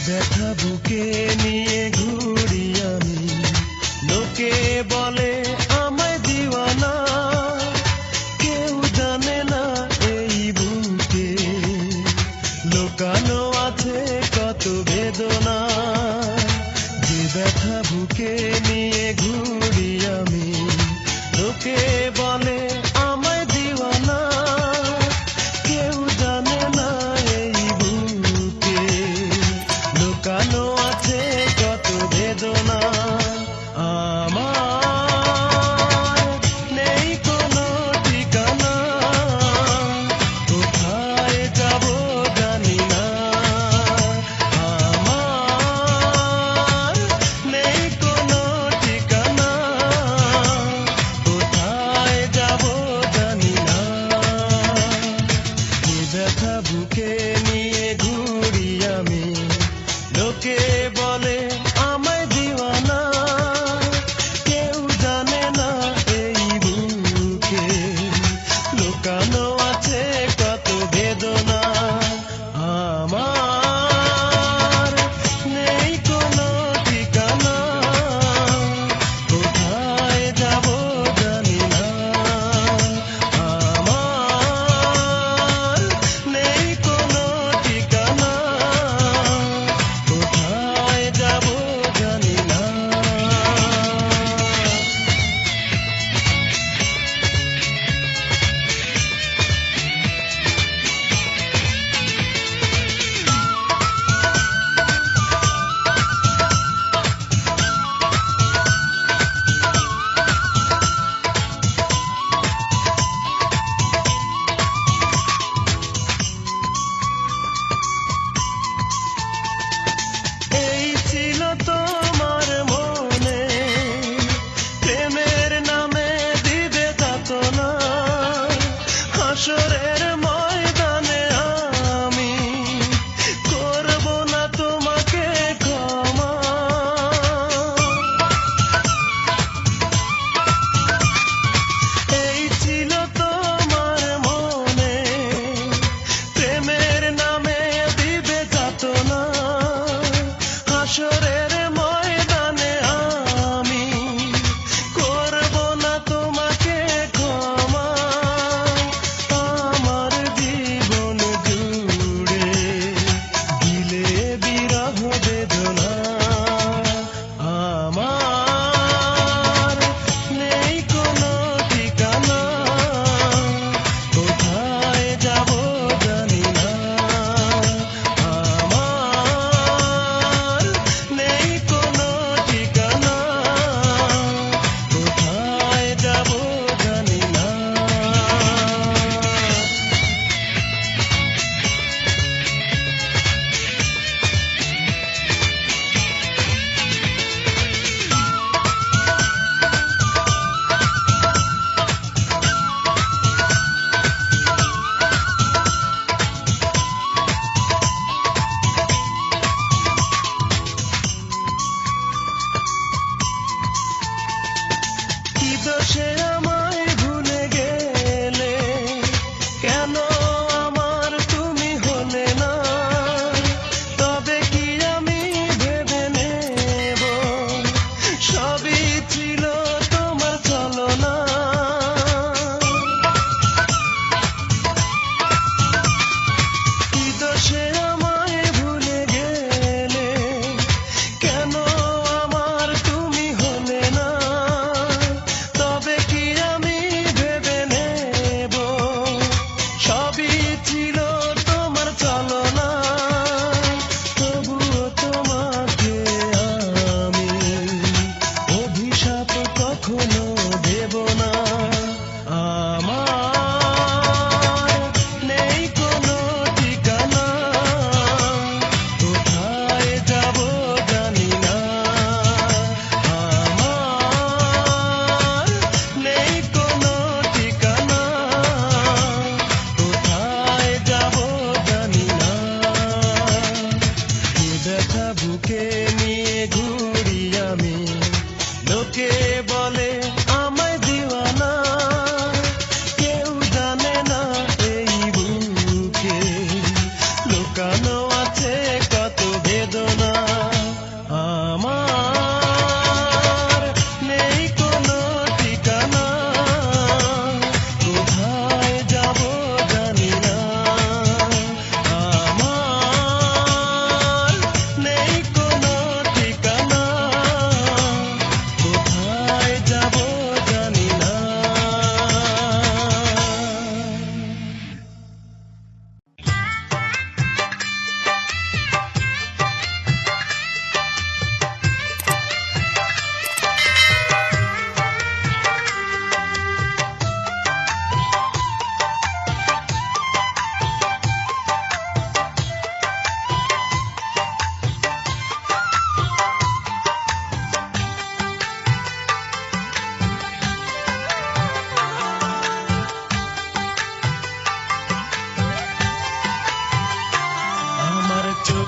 ব্যথা বুকে নিয়ে ঘুরি আমি, লোকে বলে আমায় দিওয়ানা, কেউ জানে না এই বুকে লুকানো আছে কত বেদনা। যে ব্যথা বুকে নিয়ে ঘুরি আমি, লোকে বলে আমায় দিওয়ানা, কেউ জানে না এই বুকে লুকানো আছে কত বেদনা। আমার নেই কোনো ঠিকানা, কোথায় যাব জানি না। আমার নেই কোনো ঠিকানা, কোথায় যাব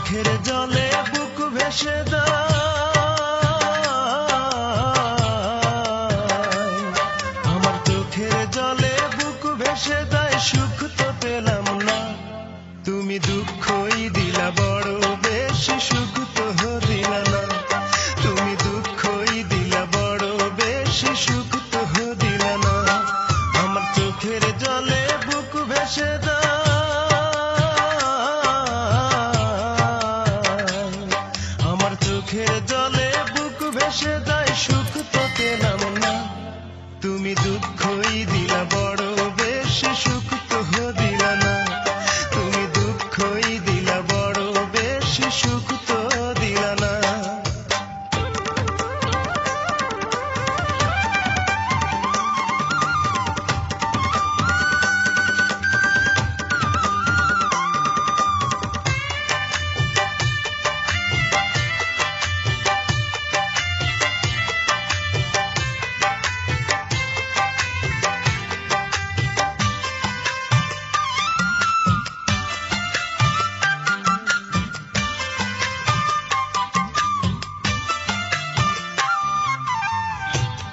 চোখের জলে বুক ভেসে দেয়, আমার চোখের জলে বুক ভেসে দেয়, সুখ তো পেলাম না, তুমি দুঃখই দিলা বড় বেশি, সুখ তো দিলা না, তুমি দুঃখই দিলা বড় বেশি, সুখ তো দিলা না, আমার চোখের জলে বুক ভেসে দেয়, আমার চোখের জলে বুক ভেসে দেয়, সুখ তো পেলাম না, তুমি দুঃখই দিলা বড় বেশি, সুখ তো দিলা না, তুমি দুঃখই দিলা বড় বেশি, সুখ তো দিলা না।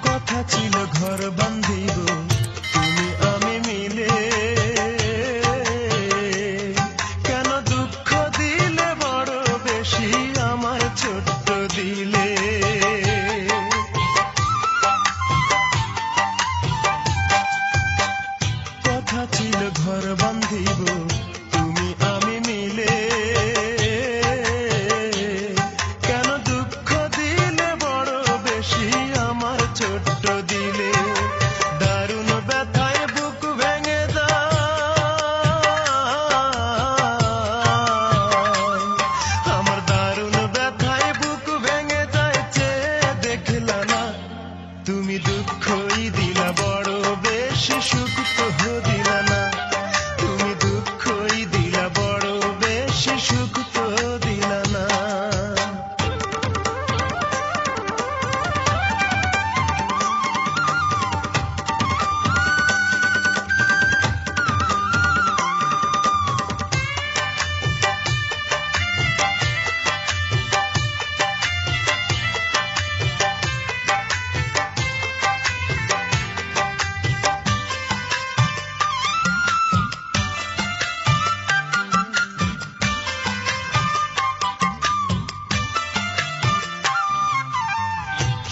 কথা ছিল ঘর বান্ধিব তুমি আমি মিলে, কেন দুঃখ দিলে বড় বেশি আমার ছোট্ট দিলে, কথা ছিল ঘর বান্ধিব তুমি আমি মিলে, কেন দুঃখ দিলে বড় বেশি আমার ছোট্ট দিলে, দারুণ ব্যথায় বুক ভেঙে যায়, আমার দারুণ ব্যথায় বুক ভেঙে যায়, চেয়ে দেখলা না, তুমি দুঃখই দিলা বড় বেশি, সুখ তো দিলা না, তুমি দুঃখই দিলা বড় বেশি, সুখ তো দিলা না।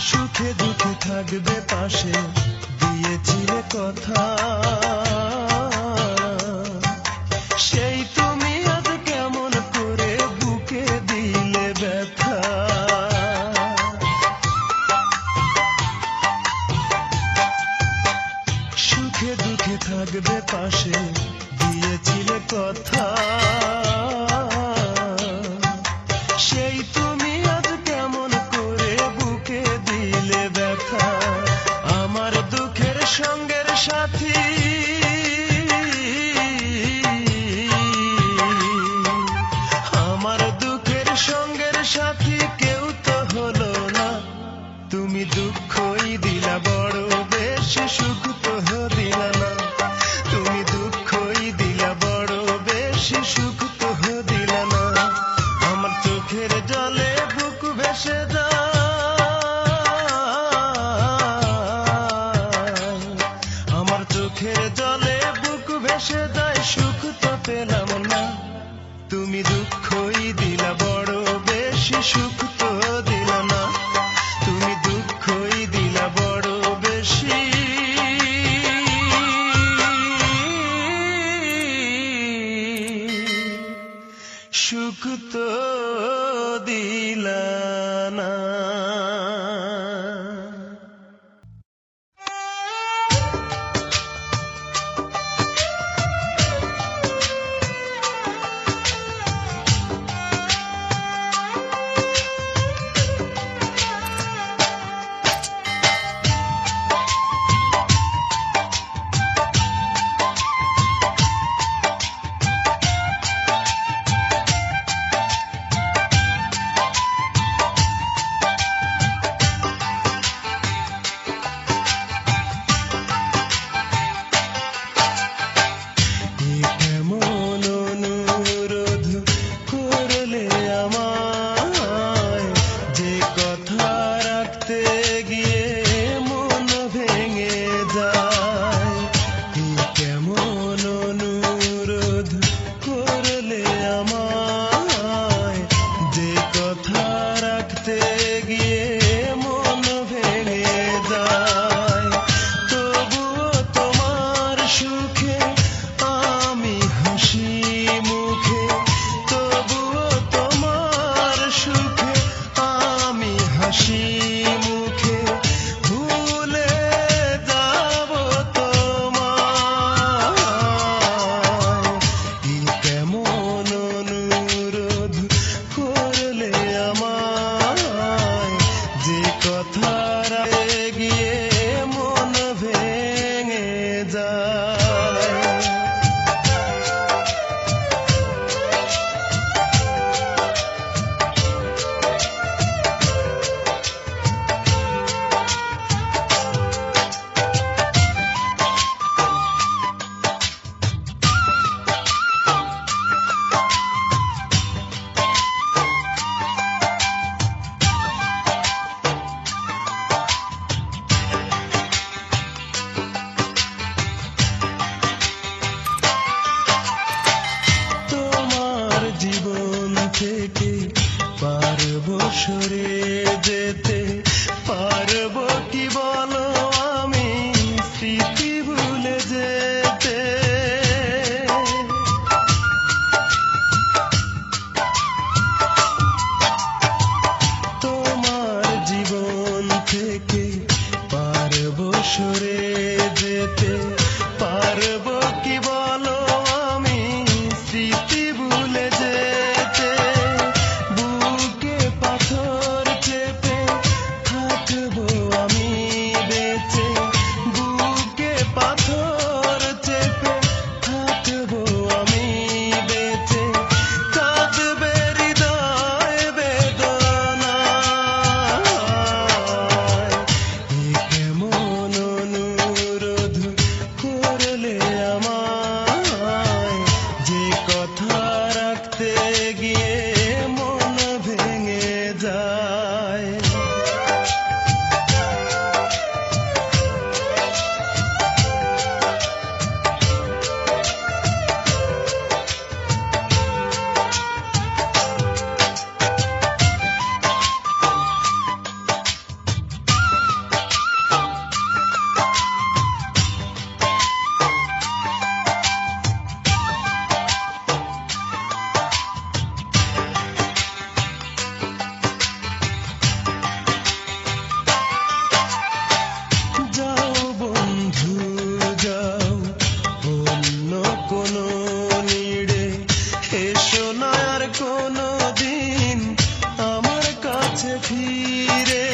সুখে দুঃখে থাকবে পাশে দিয়েছিলে কথা, সেই তুমি আজ কেমন করে বুকে দিলে ব্যথা, সুখে দুঃখে থাকবে পাশে দিয়েছিলে কথা, সেই তুমি আজ কেমন করে বুকে দিলে ব্যথা, আমার দুঃখের সঙ্গের সাথী, আমার দুঃখের সঙ্গের সাথী কেউ তো হলো না, তুমি দুঃখই দিলা বড় বেশি, সুখ তো দিলা না, তুমি দুঃখই দিলা বড় বেশি, সুখ তো দিলা না, আমার চোখের জলে বুক ভেসে যায়, আমার চোখের জলে বুক ভেসে যায়, সুখ তো পেলাম না, তুমি দুঃখই দিলা বড় বেশি, সুখ তো দিলা না, তুমি দুঃখই দিলা বড় বেশি, সুখ তো দিলা না। সরে যেতে পারবো কি বলো আমি স্মৃতি ভুলে যেতে। তোমার জীবন থেকে পারবো সরে যেতে পারবো কি বলো আমি স্মৃতি ভুলে যেতে। বুকে পাথর চেপে থাকবো আমি বেঁচে, বুকে পাথর চেপে থাকবো আমি বেঁচে। কাঁদবে হৃদয় বেদনায়, এ কেমন অনুরোধ করলে আমায়, যে কথা রাখতে গিয়ে মন ভেঙে যায়। যাও বন্ধু যাও অন্য কোনো নিড়ে, এসো না আর কোনো দিন আমার কাছে ফিরে।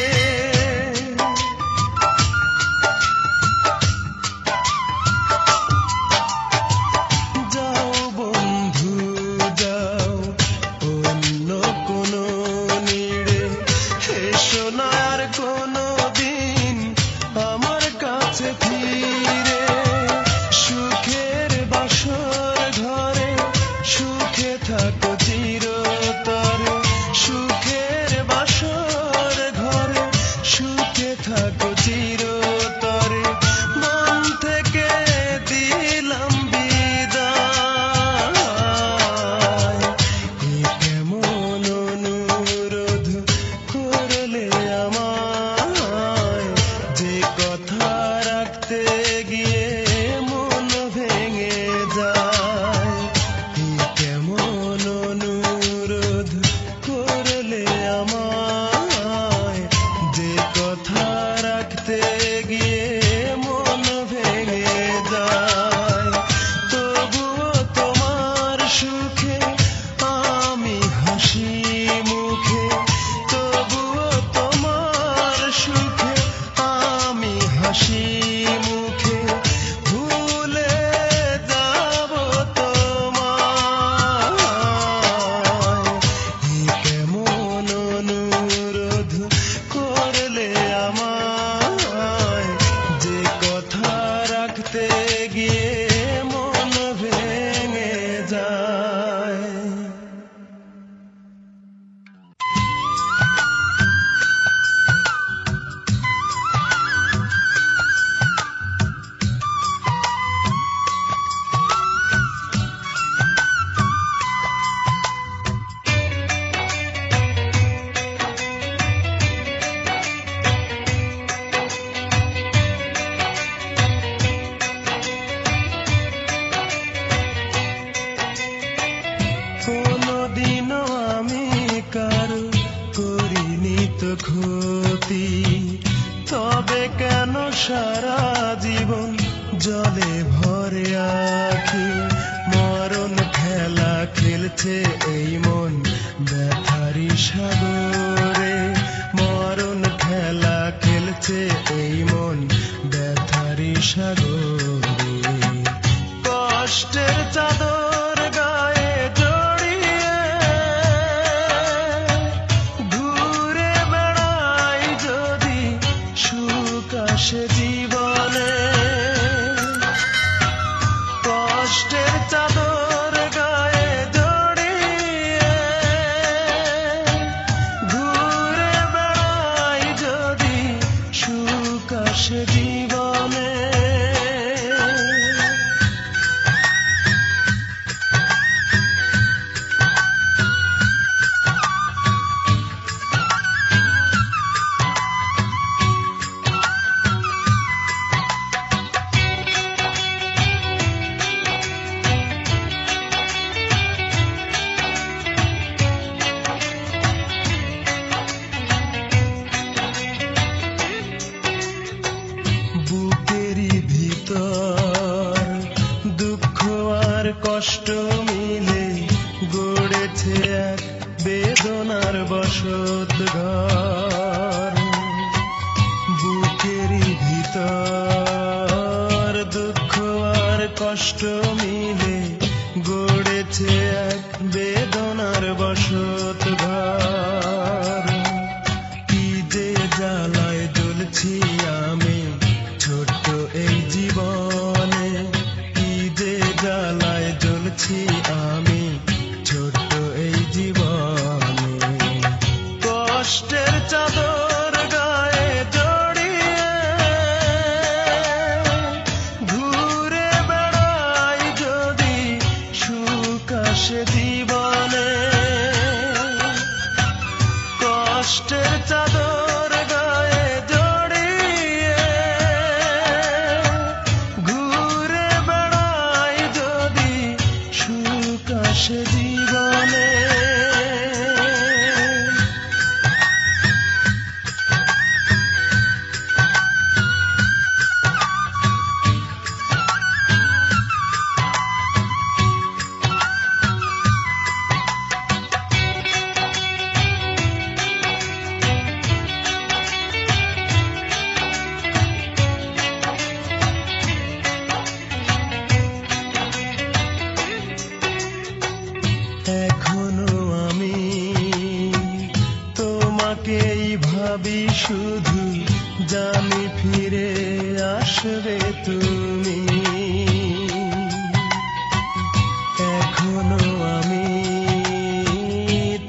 যাও বন্ধু যাও অন্য কোনো নিড়ে, এসো না আর কোনো দিন আমার কাছে ফিরে। সুখের বাসর ঘরে সুখে থাকো চিরতরে, সুখের বাসর ঘরে সুখে থাকো চিরতরে। মন থেকে দিলাম বিদায়, এ কেমন অনুরোধ করলে আমায়, যে কথা রাখতে গিয়ে মন ভেঙে যায়। এ কেমন অনুরোধ করলে আমায়, যে কথা রাখতে গিয়ে মন ভেঙে যায়। তবুও তোমার সুখে আমি হাসি মুখে, তবুও তোমার সুখে আমি হাসি মুখে। ভুলে যাব তোমায়, এ কেমন অনুরোধ করলে আমায়, যে কথা রাখতে গিয়ে মন ভেঙে যায়। কোনদিনও আমি কারো করিনি তো ক্ষতি, তবে কেন সারা জীবন জলে ভরে আখি। মরণ খেলা খেলছে এই মন ব্যথারি সাগরে, মরণ খেলা খেলছে এই মন ব্যথারি সাগরে। কষ্টের চাদর গায়ে জড়িয়ে ঘুরে বেড়াই যদি সুখ আসে জীবন বেদনার বসত ঘর, বুকেরই ভিতর দুঃখ আর কষ্ট মিলে গড়েছে এক বেদনার বসত ঘর। কি যে জ্বালায় জ্বলছি আমি ছোট্ট এই জীবনে, কি যে জ্বালায় জ্বলছি আমি ছোট্ট এই জীবনে। কষ্টের চাদর গায়ে জড়িয়ে ঘুরে বেড়াই যদি সুখ আসে জীবনে। কষ্টের চাদর গায়ে জড়িয়ে ঘুরে বেড়াই যদি সুখ আসে জীবনে। এখনো আমি তোমাকেই ভাবি শুধু, জানি ফিরে আসবে তুমি। এখনো আমি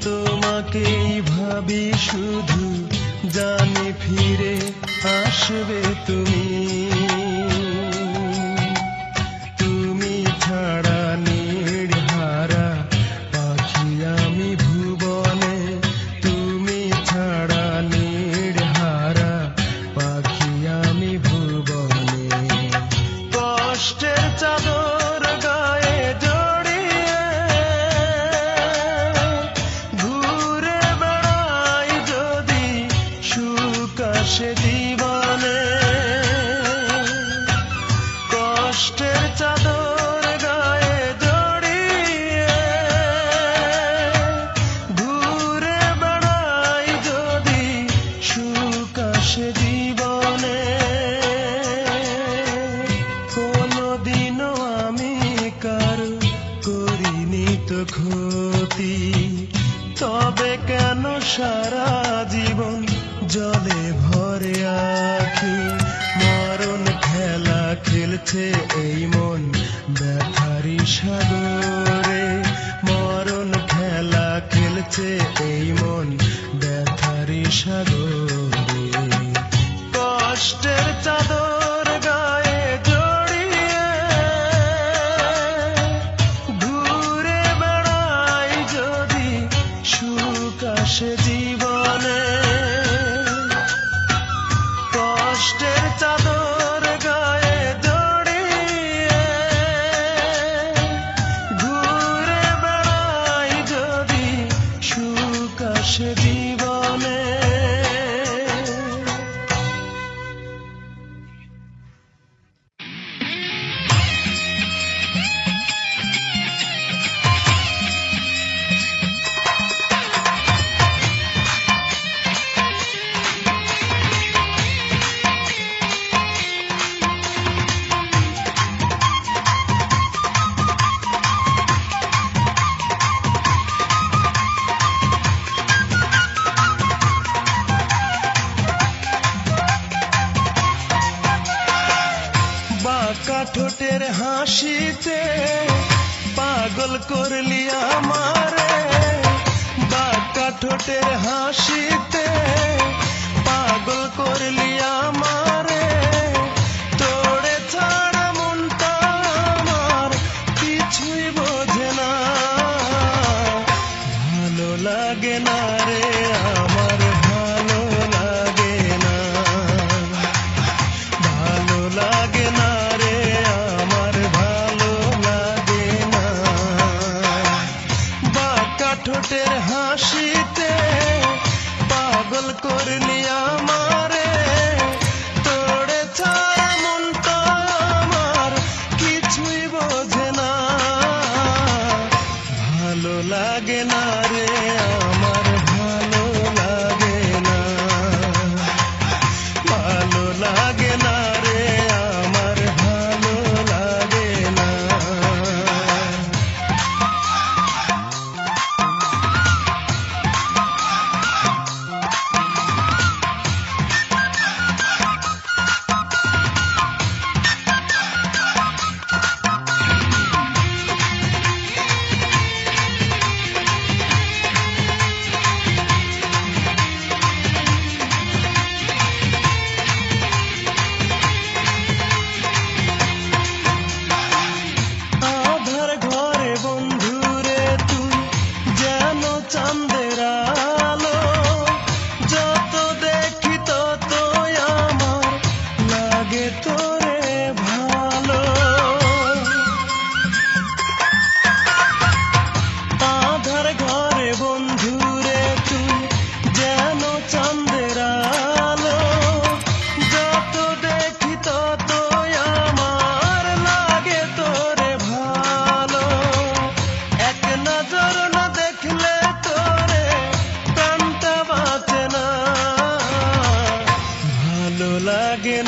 তোমাকেই ভাবি শুধু, জানি ফিরে আসবে তুমি। তুমি ছাড়া নির্হারা পাখি আমি ভুবনে, তুমি ছাড়া নির্হারা পাখি আমি ভুবনে। কষ্টের চাদর গায়ে জড়িয়ে ঘুরে বেড়াই যদি সুখ আসে জীবনে। কষ্টের চাদর গায়ে জড়িয়ে ঘুরে বেড়াই যদি সুখ আসে জীবনে। কোনদিনও আমি কারো করিনি তো ক্ষতি, তবে কেন সারা জীবন জলে ভরে আখি। মরণ খেলা খেলছে এই মন ব্যথারি সাগরে, মরণ খেলা খেলছে এই মন ব্যথারি সাগরে। কষ্টের চাদর গায়ে জড়িয়ে ঘুরে বেড়াই যদি সুখ আসে জীবনে। কষ্টের চাদর গায়ে জড়িয়ে ঘুরে বেড়াই যদি সুখ আসে জীবনে। বাঁকা ঠোঁটের হাসিতে পাগল করলি আমারে, বাঁকা ঠোঁটের হাসিতে পাগল করলি আমারে। তোরে ছাড়া মনটা আমার কিছুই বোঝে না, ভালো লাগে না রে আমার, ভালো লাগে না, ভালো লাগে না রে আমার, ভালো লাগে না। বাঁকা ঠোঁটের হাসিতে পাগল করলি আমারে, তোরে ছাড়া মনটা আমার কিছুই বোঝে না, ভালো লাগে না রে আমার,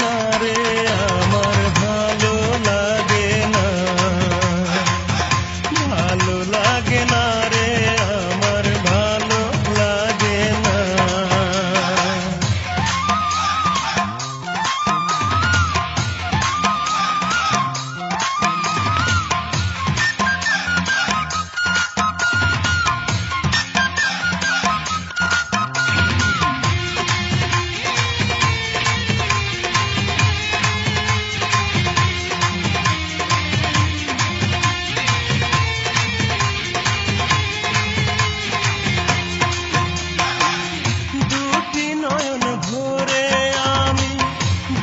না রে আমার ভালো লাগে না, ভালো লাগে না রে আমার ভালো লাগে না। দুটি নয়ন ভরে আমি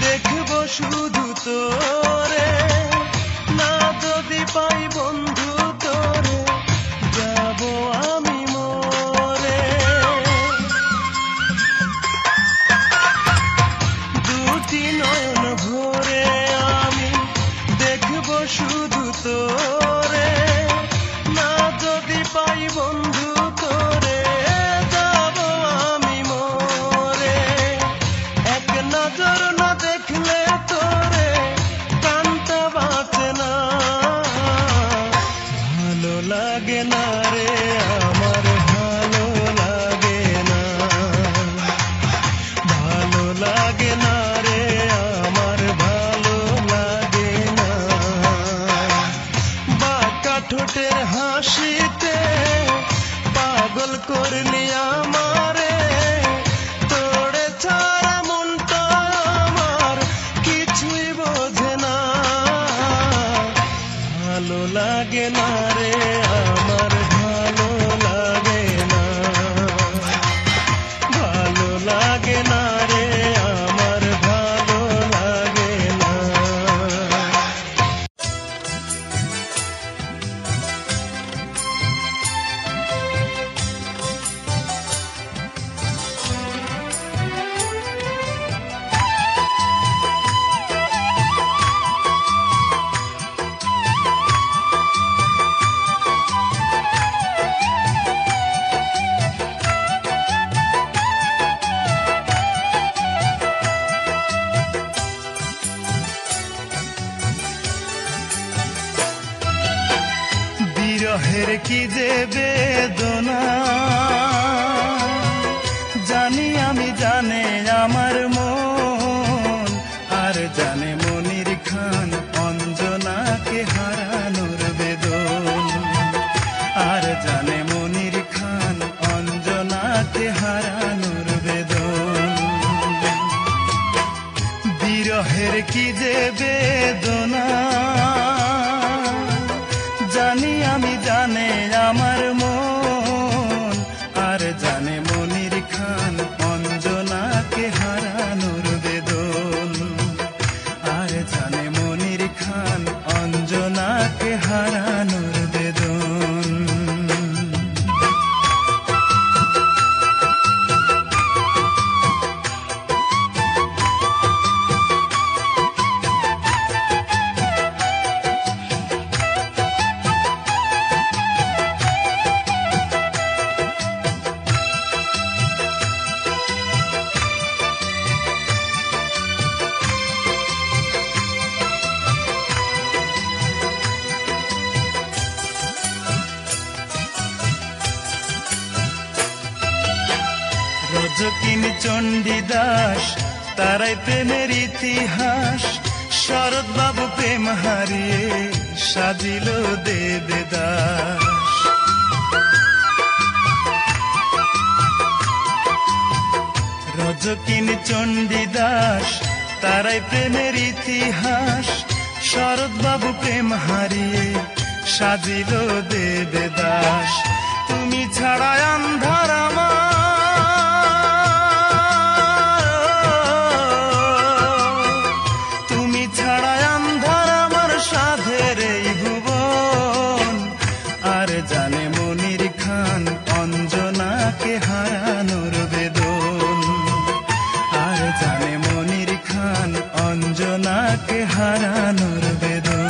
দেখব শুধু তোরে, না যদি পাই বন্ধু তোরে যাব আমি মরে। দুটি নয়ন ভরে আমি দেখব শুধু তোরে, না যদি পাই বন্ধু তোরে যাব আমি মরে। এক নজর না দেখলে তোরে প্রাণটা বাঁচে না, ভালো লাগে না রে আমার ভালো লাগে না, ভালো লাগে না রে আমার ভালো লাগে না। বাঁকা ঠোঁটের হাসিতে পাগল করলি আমারে, তোরে ছাড়া মনটা আমার কিছুই বোঝে না, ভালো লাগে না রে আমার ভালো লাগে না, ভালো লাগে না রে আমার ভালো লাগে না। বিরহের কি যে বেদনা জানি আমি, জানে আমার মন, আর জানে মনির খান অঞ্জনাকে হারানোর বেদন, আর জানে মনির খান অঞ্জনাকে হারানোর বেদন। বিরহের কি যে বেদনা জানি আমি, জানে আমার মন, আর জানে মনির খান অঞ্জনাকে হারানোর বেদন, আর জানে মনির খান অঞ্জনাকে হারানোর বেদন। রজকিন চণ্ডীদাস তারাই প্রেমের ইতিহাস, শরৎ বাবু প্রেম হারিয়ে সাজিল দেবদাস। রজকিন চণ্ডীদাস তারাই প্রেমের ইতিহাস, শরৎ বাবু প্রেম হারিয়ে সাজিল দেবদাস। তুমি ছাড়া আন্ধার আমার, তুমি ছাড়া আন্ধার আমার সাধের এই ভুবন, আর জানে মনির খান অঞ্জনাকে হারানোর বেদন, আর জানে মনির খান অঞ্জনাকে হারানোর বেদন।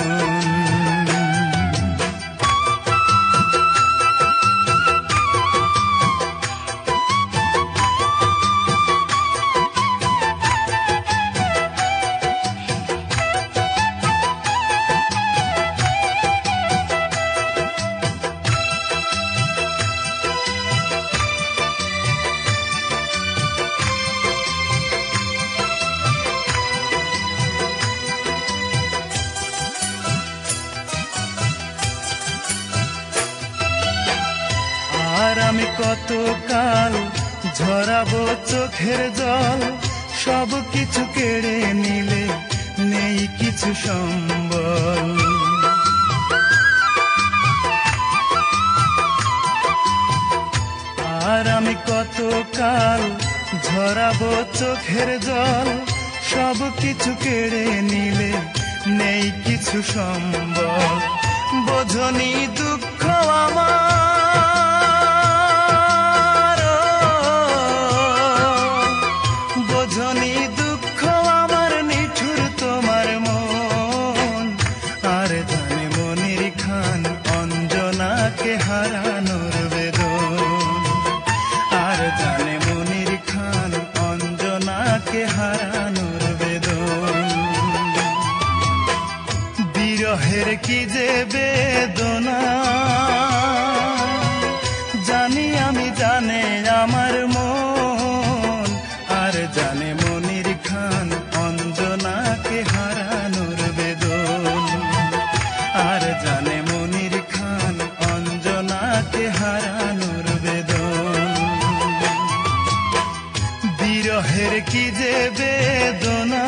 কাল ঝরাবো চোখের জল, সব কিছু কেড়ে নিলে নেই কিছু সম্বল। আর আমি কত কাল ঝরাবো চোখের জল, সব কিছু কেড়ে নিলে নেই কিছু সম্বল। বোঝনি দুঃখ আমার, বোঝনি দুঃখ আমার, নিঠুর তোমার মন। আর জানে মনির খান অঞ্জনাকে হারানোর বেদন, আর জানে মনির খান অঞ্জনাকে হারানোর বেদন। বিরহের কি যে বেদনা জানি আমি, জানে আমার মন। আর জানে মনির খান অঞ্জনাকে হারানোর বেদন, আর জানে মনির খান অঞ্জনাকে হারানোর বেদন। বিরহের কি যে বেদনা